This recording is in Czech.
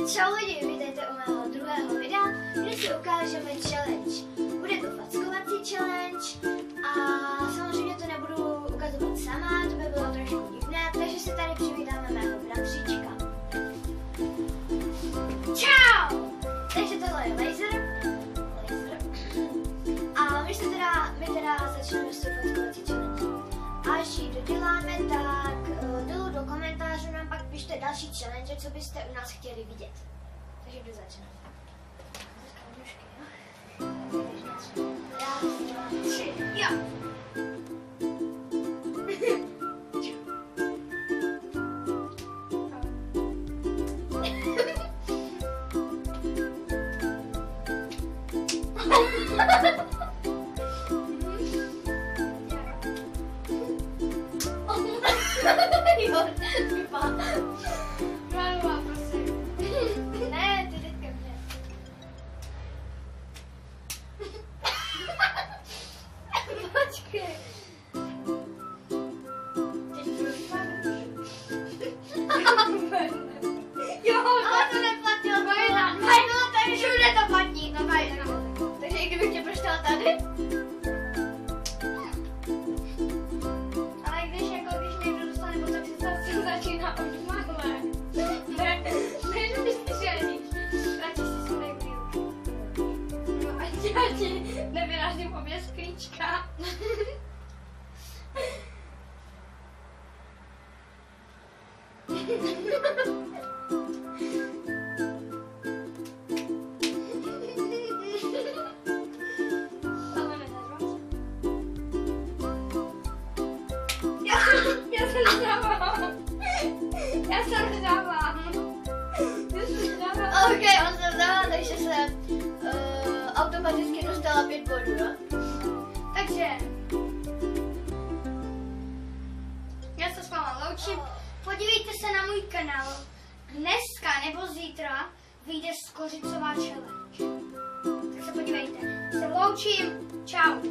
Čau lidi, vítejte u mého druhého videa, kde si ukážeme challenge. Bude to fackovací challenge a samozřejmě to nebudu ukazovat sama, to by bylo trošku divné, takže si tady přivítáme mého bratříčka. Čau! Takže tohle je laser. A my teda začneme s tou fackovací challenge. Až ji doděláme, tak dolů do komentářů nám pak pište další challenge, co byste u nás chtěli vidět. Takže kdo začne? Raz, dva, tři, jo! Jo, vypadá. Ránová, prosím. Ne, ty jdeš ke mně. Počkej. Teď to jo, ale to neplatilo. Bajda, tady všude to platí. No bajda. Takže i kdybych tě proštěla tady. Začíná od mále. Ne, nemyslíš, radši si si neklíru. No ať já ti nevyrážím obě sklíčka. Já se nedávám. Já se nedávám. Ok, on se vzdává, takže se automaticky dostala 5 bodů, no? Takže já se s váma loučím. Podívejte se na můj kanál. Dneska nebo zítra vyjde skořicová challenge. Tak se podívejte. Se loučím. Čau.